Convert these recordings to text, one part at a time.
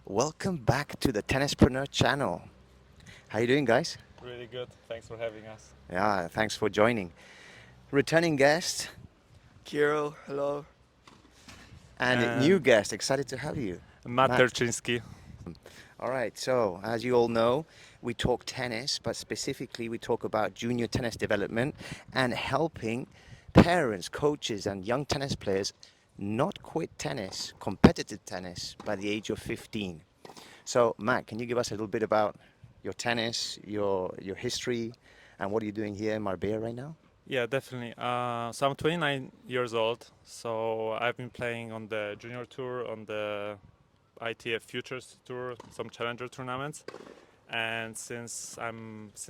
Welcome back to the Tennispreneur channel. How you doing, guys? Really good. Thanks for having us. Yeah, thanks for joining. Returning guest Kirill, hello. and a new And guest. Excited to have you, Mateusz Matt. Terczynski. All right, so as you all know, we talk tennis, but specifically we talk about junior tennis development and helping parents, coaches, and young tennis players not quit tennis, competitive tennis, by the age of 15. So, Matt, can you give us a little bit about your tennis, your history, and what are you doing here in Marbella right now? Yeah, definitely. So I'm 29 years old. So I've been playing on the junior tour, on the ITF Futures tour, some challenger tournaments, and since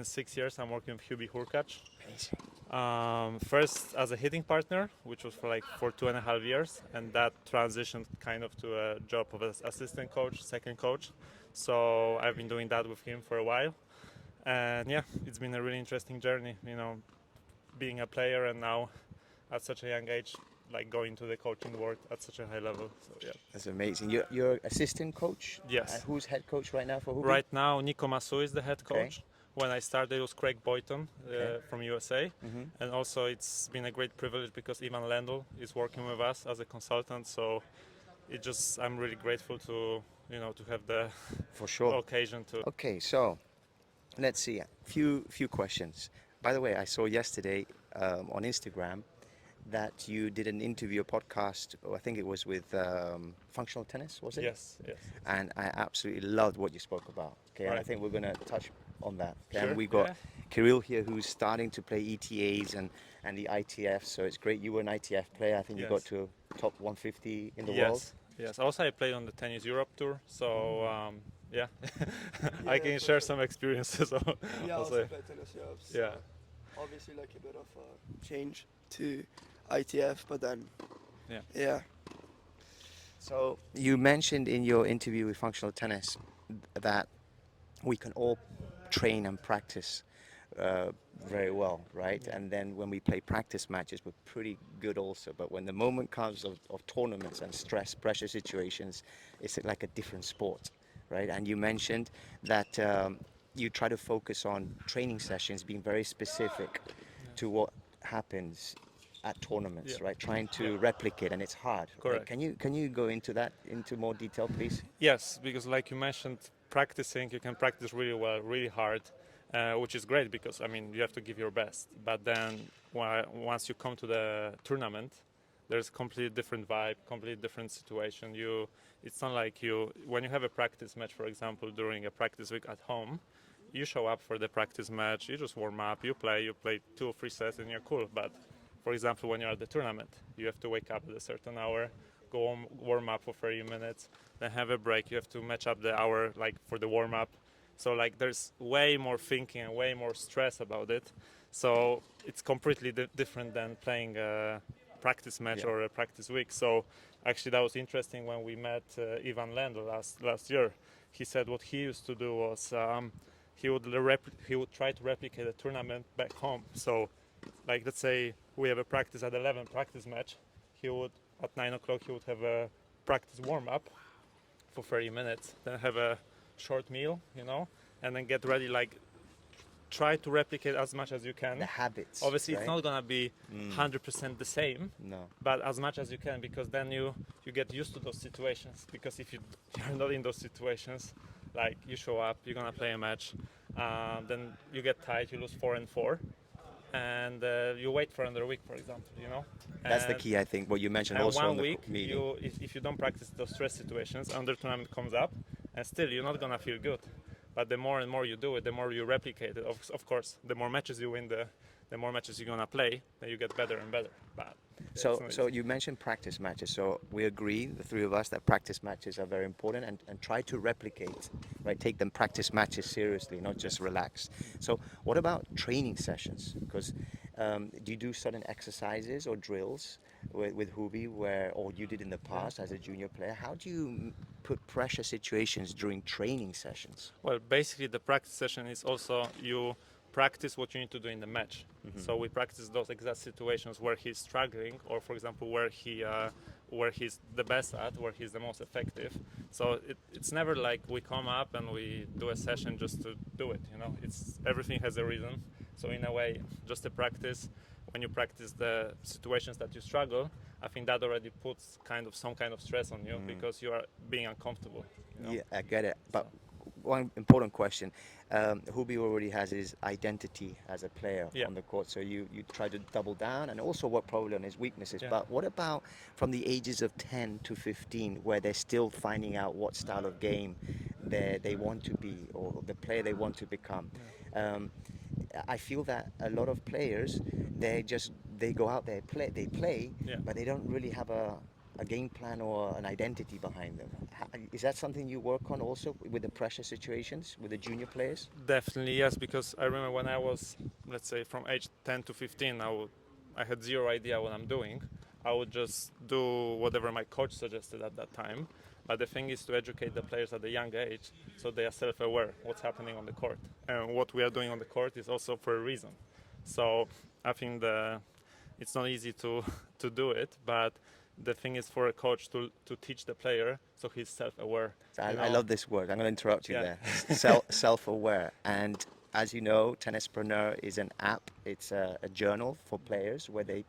6 years I'm working with Hubert Hurkacz. Amazing. First as a hitting partner, which was for 2.5 years, and that transitioned kind of to a job of as assistant coach, second coach. So I've been doing that with him for a while, and yeah, it's been a really interesting journey. Being a player and now at such a young age, like going to the coaching world at such a high level. So yeah. That's amazing. You're assistant coach? Yes. Who's head coach right now for Hubi? Right now, Nico Masu is the head Okay. coach. When I started, it was Craig Boyton Okay. from USA. Mm-hmm. And also it's been a great privilege because Ivan Lendl is working with us as a consultant. So I'm really grateful to have the For sure. occasion to. Okay, so let's see. Few questions. By the way, I saw yesterday on Instagram that you did an interview, a podcast. I think it was with Functional Tennis, was it? Yes. And I absolutely loved what you spoke about. Okay, and I Right. think we're going to touch on that. Okay, Sure, and we got yeah. Kirill here who's starting to play ETAs and the ITF. So it's great. You were an ITF player. I think you got Yes. to top 150 in the Yes. world. Yes. Also, I played on the Tennis Europe tour. So yeah, I Yeah, can so share some experiences. Yeah, I Also, also play tennis Europe. So yeah. obviously, like a bit of a change to ITF, but then Yeah. yeah, So you mentioned in your interview with Functional Tennis that we can all train and practice very well, right? Yeah. And then when we play practice matches, we're pretty good also. But when the moment comes of tournaments and stress, pressure situations, it's like a different sport, right? And you mentioned that you try to focus on training sessions, being very specific to what happens at tournaments, Yeah. right? Trying to Yeah. replicate, and it's hard. Right? Correct. Can you go into that into more detail, please? Yes, because like you mentioned, practicing, you can practice really well, really hard, which is great because I mean you have to give your best. But then once you come to the tournament, there's a completely different vibe, completely different situation. It's not like when you have a practice match, for example, during a practice week at home. You show up for the practice match, you just warm up, you play 2 or 3 sets, and you're cool. But for example, when you're at the tournament, you have to wake up at a certain hour, go warm up for 30 minutes, then have a break. You have to match up the hour like for the warm up. So like there's way more thinking and way more stress about it. So it's completely different than playing a practice match Yeah. or a practice week. So actually that was interesting when we met Ivan Lendl last year. He said what he used to do was he would try to replicate a tournament back home. So like let's say we have a practice at 11 practice match, he would at 9 o'clock he would have a practice warm up for 30 minutes, then have a short meal, and then get ready. Like try to replicate as much as you can. The habits. Obviously, right? it's not gonna be 100% the same, No. but as much as you can, because then you get used to those situations. Because if you're not in those situations, like you show up, you're gonna play a match, then you get tired, you lose 4-4, and you wait for another week, for example, That's the And- key, I think. What you mentioned and also one on the week, meeting. if you don't practice those stress situations, another tournament comes up, and still you're not gonna feel good. But the more and more you do it, the more you replicate it. Of course, the more matches you win, the more matches you're gonna play, then you get better and better. But So, it's not so easy. you mentioned practice matches. So we agree, the three of us, that practice matches are very important and try to replicate, right? Take them practice matches seriously, not just relax. So what about training sessions? Because do you do certain exercises or drills with Hubi or you did in the past as a junior player? How do you put pressure situations during training sessions? Well, basically, the practice session is also you practice what you need to do in the match. So we practice those exact situations where he's struggling, or for example, where where he's the best at, where he's the most effective. So it's never like we come up and we do a session just to do it, you know. It's everything has a reason. So in a way, just a practice. When you practice the situations that you struggle, I think that already puts some kind of stress on you because you are being uncomfortable. You know? Yeah, I get it. But one important question. Hubi already has his identity as a player Yeah. on the court, so you try to double down and also work probably on his weaknesses. Yeah. But what about from the ages of 10 to 15, where they're still finding out what style of game they want to be or the player they want to become? I feel that a lot of players, they go out there, they play, Yeah. but they don't really have a game plan or an identity behind them. Is that something you work on also with the pressure situations with the junior players? Definitely yes, because I remember when I was, let's say, from age 10 to 15, I had zero idea what I'm doing. I would just do whatever my coach suggested at that time. But the thing is to educate the players at a young age so they are self-aware what's happening on the court. And what we are doing on the court is also for a reason. So I think it's not easy to do it, but the thing is for a coach to teach the player so he's self-aware. I love this word. I'm going to interrupt you Yeah. there. Self-aware. And as you know, Tennispreneur is an app. It's a journal for players where they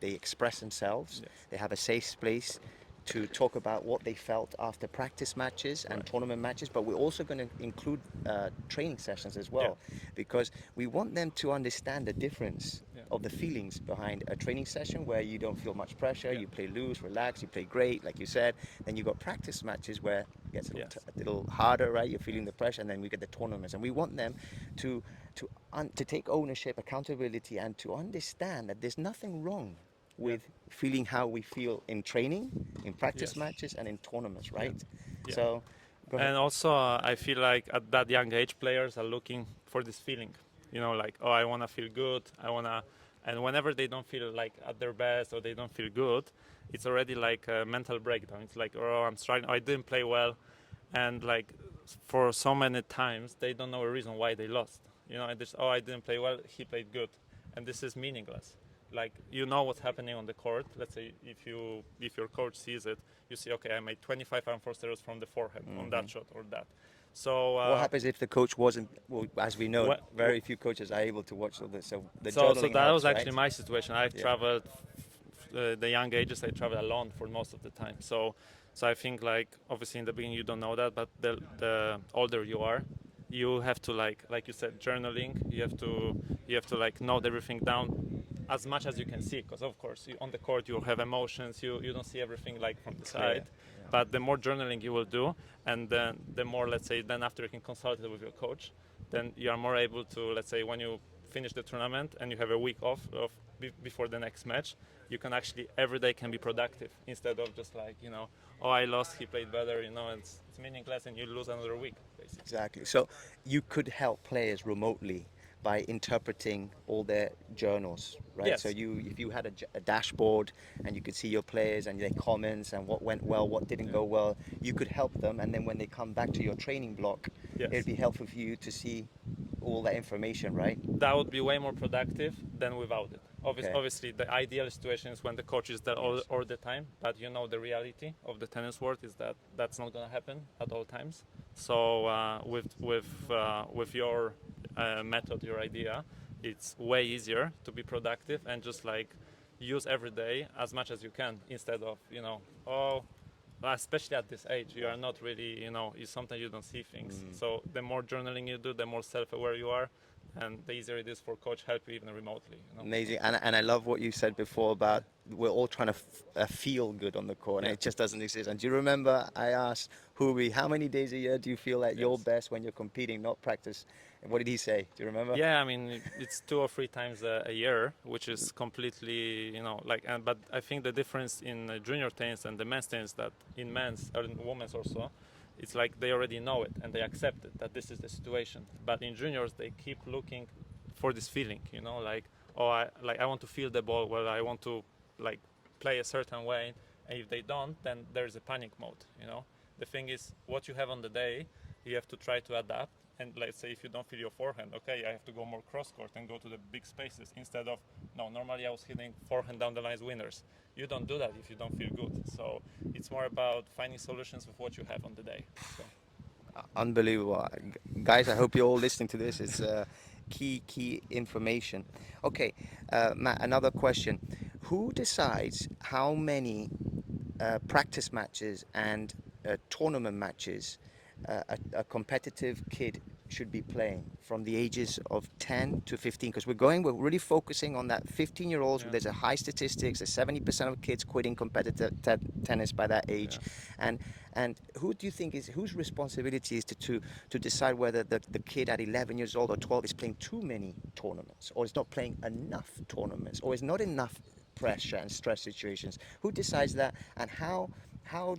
express themselves. Yes. They have a safe space to talk about what they felt after practice matches and tournament matches, but we're also going to include training sessions as well, because we want them to understand the difference of the feelings behind a training session where you don't feel much pressure, you play loose, relax, you play great, like you said. Then you got practice matches where it gets a little harder, right? You're feeling the pressure, and then we get the tournaments, and we want them to take ownership, accountability, and to understand that there's nothing wrong with feeling how we feel in training, in practice matches, and in tournaments, right? Yeah. So, go ahead. And also, I feel like at that young age, players are looking for this feeling. You know, like, oh, I want to feel good. And whenever they don't feel like at their best or they don't feel good, it's already like a mental breakdown. It's like, oh, I'm struggling. Oh, I didn't play well, and like for so many times, they don't know a reason why they lost. You know, and just, oh, I didn't play well. He played good, and this is meaningless. Like, you know what's happening on the court. Let's say if your coach sees it, you see, okay, I made 25 unforced errors from the forehand on that shot or that. So what happens if the coach wasn't? Well, as we know, very few coaches are able to watch all this. So the so journaling that helps, was actually right? my situation. I've traveled the young ages. I travel alone for most of the time. So I think, like, obviously in the beginning you don't know that, but the older you are, you have to like you said, journaling. You have to like note everything down as much as you can see, because of course on the court you have emotions. You don't see everything like from the side. But the more journaling you will do, and then the more, let's say, then after you can consult it with your coach, then you are more able to, let's say, when you finish the tournament and you have a week off before the next match, you can actually every day can be productive instead of just like, you know, oh, I lost, he played better, you know, it's meaningless and you lose another week basically. Exactly. So you could help players remotely by interpreting all their journals, right? Yes. So if you had a dashboard and you could see your players and their comments and what went well, what didn't go well, you could help them. And then when they come back to your training block, it'd be helpful for you to see all that information, right? That would be way more productive than without it. Obviously, the ideal situation is when the coach is there all the time, but you know the reality of the tennis world is that that's not going to happen at all times. So with your method, your idea, it's way easier to be productive and just like use every day as much as you can instead of, you know, especially at this age, you are not really, you know, sometimes you don't see things. So the more journaling you do, the more self-aware you are, and the easier it is for coach help you even remotely. You know? Amazing. And I love what you said before about we're all trying to feel good on the court, and it just doesn't exist. And do you remember I asked Hubi, how many days a year do you feel at your best when you're competing, not practice? And what did he say? Do you remember? Yeah, I mean, it's 2 or 3 times a year, which is completely, you know, like, but I think the difference in junior tennis and the men's tennis, that in men's or in women's also, it's like they already know it and they accept it, that this is the situation. But in juniors, they keep looking for this feeling, you know, like, oh, I want to feel the ball, well, I want to like play a certain way, and if they don't, then there's a panic mode, you know. The thing is, what you have on the day, you have to try to adapt And let's say if you don't feel your forehand, okay, I have to go more cross court and go to the big spaces instead of, no, normally I was hitting forehand down the lines winners. You don't do that if you don't feel good. So it's more about finding solutions with what you have on the day. So. Unbelievable. Guys, I hope you're all listening to this. It's key information. Okay, Matt, another question. Who decides how many practice matches and tournament matches a competitive kid should be playing from the ages of 10 to 15? Because we're really focusing on that 15-year-olds. Yeah. There's a high statistics, there's 70% of kids quitting competitive tennis by that age. Yeah. And who do you think whose responsibility is to decide whether the kid at 11 years old or 12 is playing too many tournaments, or is not playing enough tournaments, or is not enough pressure and stress situations? Who decides that, and how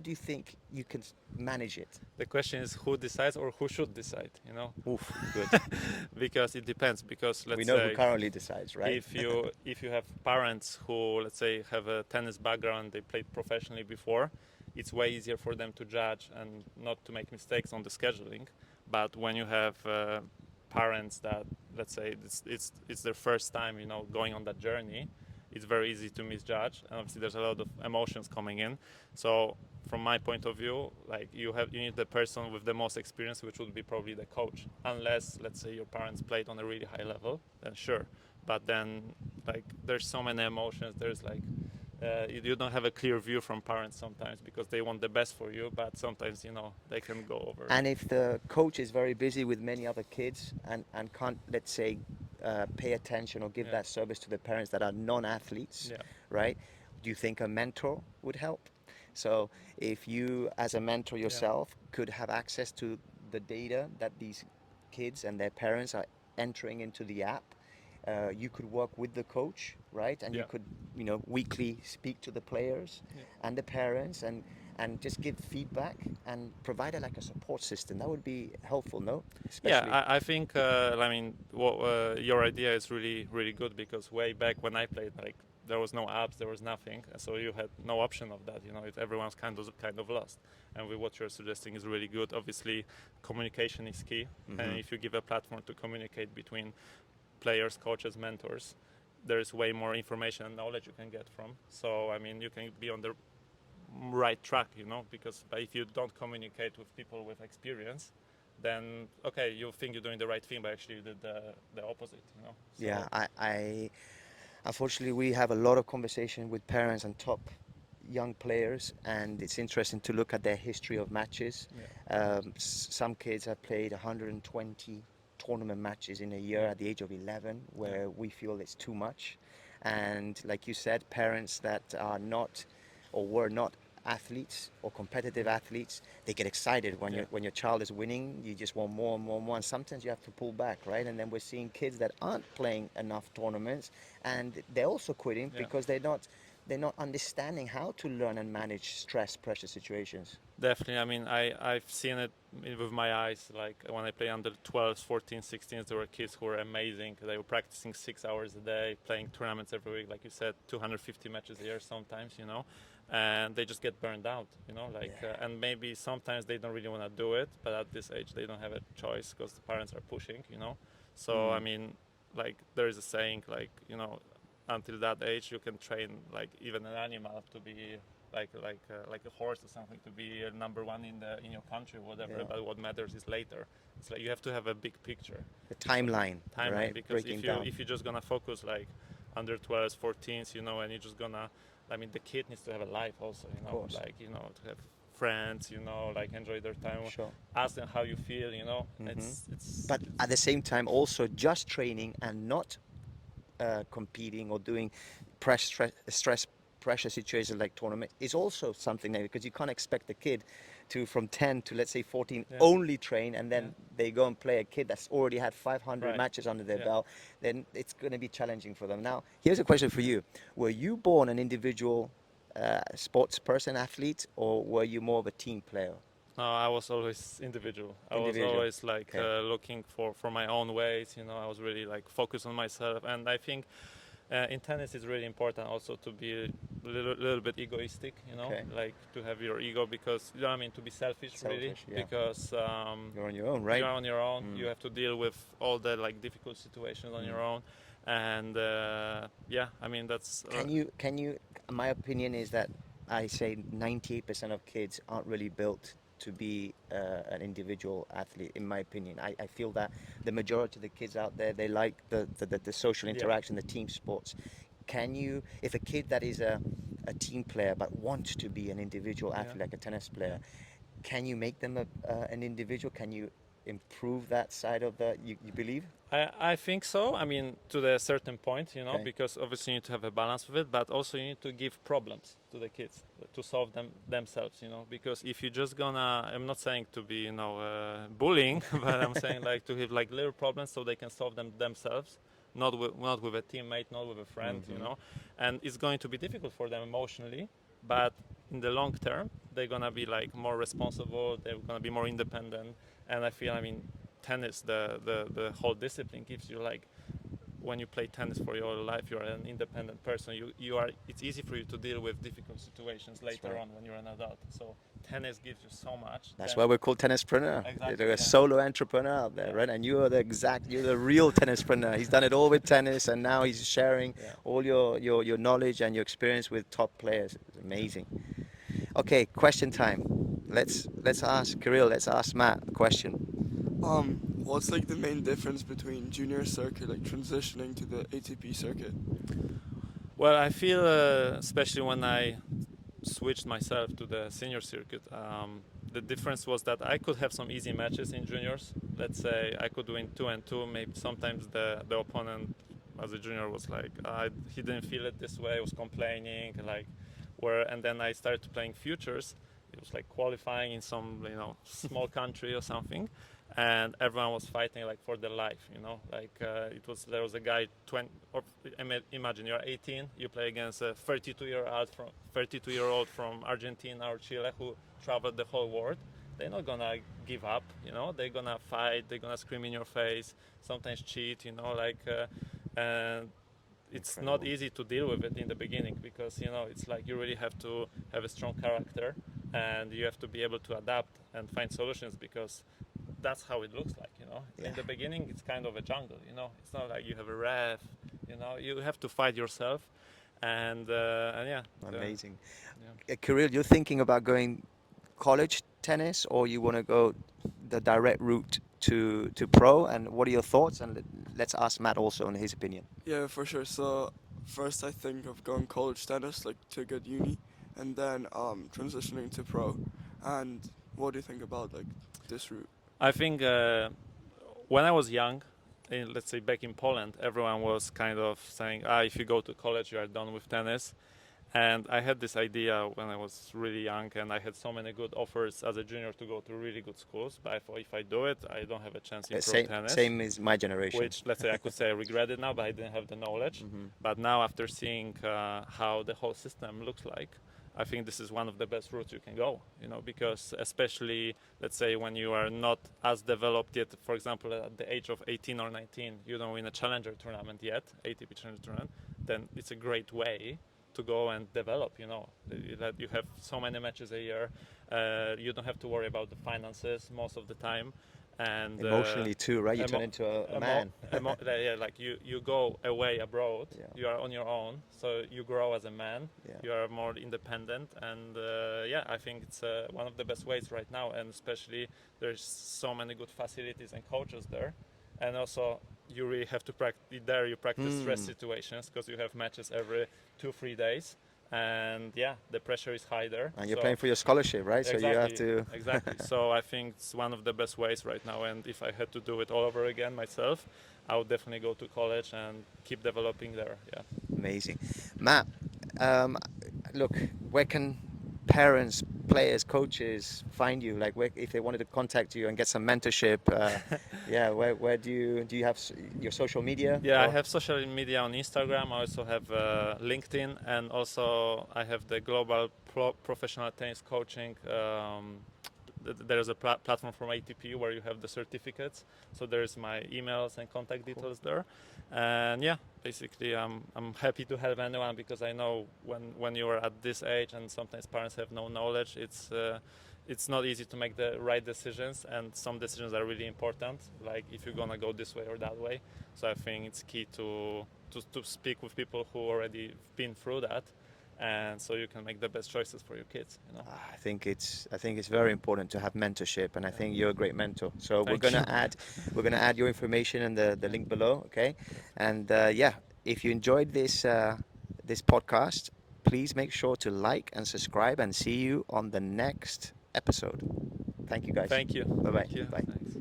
do you think you can manage it? The question is who decides or who should decide, you know? Oof, good. Because it depends. Because let's We know say who currently decides, right? if you have parents who, let's say, have a tennis background, they played professionally before, it's way easier for them to judge and not to make mistakes on the scheduling. But when you have parents that, let's say, it's their first time, you know, going on that journey, it's very easy to misjudge, and obviously there's a lot of emotions coming in. So from my point of view, like you need the person with the most experience, which would be probably the coach, unless, let's say, your parents played on a really high level, then sure. But then, like, there's so many emotions. There's like you don't have a clear view from parents sometimes because they want the best for you, but sometimes, you know, they can go over. And if the coach is very busy with many other kids and can't, let's say, pay attention or give that service to the parents that are non-athletes, right? Do you think a mentor would help? So if you, as a mentor yourself, could have access to the data that these kids and their parents are entering into the app, you could work with the coach, right? And you could, you know, weekly speak to the players and the parents and just give feedback and provide like a support system. That would be helpful, no? Especially. Yeah, I think, I mean, your idea is really, really good, because way back when I played, like, there was no apps, there was nothing, so you had no option of that. You know, everyone's kind of lost. And with what you're suggesting is really good. Obviously, communication is key, and if you give a platform to communicate between players, coaches, mentors, there's way more information and knowledge you can get from. So, I mean, you can be on the right track, you know, because if you don't communicate with people with experience, then, okay, you think you're doing the right thing, but actually you did the opposite, you know. So yeah, I unfortunately, we have a lot of conversation with parents and top young players, and it's interesting to look at their history of matches. Some kids have played 120 tournament matches in a year at the age of 11, where we feel it's too much. And like you said, parents that are not or were not athletes or competitive athletes, they get excited when your child is winning. You just want more and more and more, and sometimes you have to pull back, right? And then we're seeing kids that aren't playing enough tournaments, and they're also quitting because they're not understanding how to learn and manage stress, pressure situations. Definitely. I mean, I've seen it with my eyes. Like when I play under 12s, 14s, 16s, there were kids who were amazing. They were practicing 6 hours a day, playing tournaments every week, like you said, 250 matches a year sometimes, you know, and they just get burned out, you know, like, and maybe sometimes they don't really want to do it, but at this age they don't have a choice because the parents are pushing, you know. So, I mean, like, there is a saying, like, you know, until that age you can train like even an animal to be like a horse or something, to be number one in your country or whatever. But what matters is later. It's like you have to have a big picture, the timeline, right? Because if you're just gonna focus like under 12s, 14s, you know, and you're just gonna, I mean, the kid needs to have a life also, you know, like, you know, to have friends, you know, like enjoy their time. Sure. Ask them how you feel, you know. But at the same time, also just training and not competing or doing stress pressure situations like tournament is also something there, because you can't expect a kid to from 10 to, let's say, 14 only train, and then they go and play a kid that's already had 500 matches under their belt. Then it's going to be challenging for them. Now, here's a question for you. Were you born an individual sports person, athlete, or were you more of a team player? No, I was always individual. I was always like looking for my own ways, you know. I was really like focused on myself, and I think in tennis it's really important also to be little bit egoistic, you know, Okay. like to have your ego because, you know what I mean, to be selfish, really, Selfish, yeah. because You're on your own, right? you're on your own. Mm. You have to deal with all the like difficult situations on your own, and yeah, I mean that's. Can you? My opinion is that I say 98% of kids aren't really built to be an individual athlete. In my opinion, I feel that the majority of the kids out there, they like the social Yeah. interaction, the team sports. Can you, if a kid that is a team player but wants to be an individual athlete, Yeah. like a tennis player, can you make them an individual? Can you improve that side of the? You believe? I think so. I mean, to a certain point, you know, Okay. because obviously you need to have a balance with it, but also you need to give problems to the kids to solve them themselves, you know. Because if you're just gonna, I'm not saying to be, you know, bullying, but I'm saying like to have like little problems so they can solve them themselves, not with a teammate, not with a friend, you know. And it's going to be difficult for them emotionally, but in the long term, they're gonna be like more responsible. They're gonna be more independent, and I feel, I mean, tennis, the whole discipline gives you like when you play tennis for your whole life, you're an independent person. You are. It's easy for you to deal with difficult situations later right. on when you're an adult. So tennis gives you so much. That's then- why we're called tennispreneur. Exactly, You're a yeah. solo entrepreneur out there, Yeah. right? And you're the real tennispreneur. He's done it all with tennis, and now he's sharing Yeah. all your knowledge and your experience with top players. It's amazing. Okay, question time. Let's ask Kirill. Let's ask Matt a question. What's like the main difference between junior circuit, like transitioning to the ATP circuit? Well, I feel especially when I switched myself to the senior circuit. The difference was that I could have some easy matches in juniors. Let's say I could win 2-2. Maybe sometimes the opponent as a junior was like he didn't feel it this way. Was complaining like and then I started playing futures. It was like qualifying in some small country or something, and everyone was fighting like for their life, like there was a guy 20 or imagine you're 18, you play against a 32-year-old from Argentina or Chile who traveled the whole world. They're not gonna give up, they're gonna fight, they're gonna scream in your face, sometimes cheat, and it's not easy to deal with it in the beginning because it's like you really have to have a strong character and you have to be able to adapt and find solutions because that's how it looks like. Yeah. In the beginning it's kind of a jungle, it's not like you have a ref, you have to fight yourself and yeah. Amazing. Yeah. Kirill, you're thinking about going college tennis, or you want to go the direct route to pro? And what are your thoughts? And let's ask Matt also on his opinion. Yeah, for sure. So first, I think of going college tennis, like to a good uni, and then transitioning to pro. And what do you think about like this route? I think when I was young, let's say back in Poland, everyone was kind of saying, if you go to college, you are done with tennis. And I had this idea when I was really young, and I had so many good offers as a junior to go to really good schools. But I thought if I do it, I don't have a chance in pro tennis. Same as my generation. Which, let's say, I could say I regret it now, but I didn't have the knowledge. But now, after seeing how the whole system looks like, I think this is one of the best routes you can go, because especially, let's say, when you are not as developed yet, for example, at the age of 18 or 19, you don't win a challenger tournament yet, ATP challenger tournament, then it's a great way to go and develop, that you have so many matches a year, you don't have to worry about the finances most of the time. And emotionally too, right? You turn into a man. Yeah, like you go away abroad, Yeah. you are on your own, so you grow as a man, Yeah. you are more independent, and yeah, I think it's one of the best ways right now, and especially there's so many good facilities and coaches there, and also you really have to practice there. You practice stress situations because you have matches every 2-3 days. And yeah, the pressure is high there. And you're playing for your scholarship, right? Exactly, So you have to. exactly. So I think it's one of the best ways right now. And if I had to do it all over again myself, I would definitely go to college and keep developing there. Yeah. Amazing. Matt, look, where can parents, players, coaches find you? Like, if they wanted to contact you and get some mentorship, yeah, where do you have your social media? Yeah, I have social media on Instagram. I also have LinkedIn, and also I have the global professional tennis coaching. There is a platform from ATP where you have the certificates. So there's my emails and contact details there. And yeah, basically I'm happy to help anyone, because I know when you are at this age and sometimes parents have no knowledge, it's not easy to make the right decisions, and some decisions are really important, like if you're gonna go this way or that way. So I think it's key to speak with people who already been through that, and so you can make the best choices for your kids, you know. I think it's very important to have mentorship, and I think you're a great mentor. So Thank we're you. gonna add your information in the link below, okay? And yeah, if you enjoyed this podcast, please make sure to like and subscribe, and see you on the next episode. Thank you, guys. Thank you. Bye bye. Thank you. Bye. Thanks.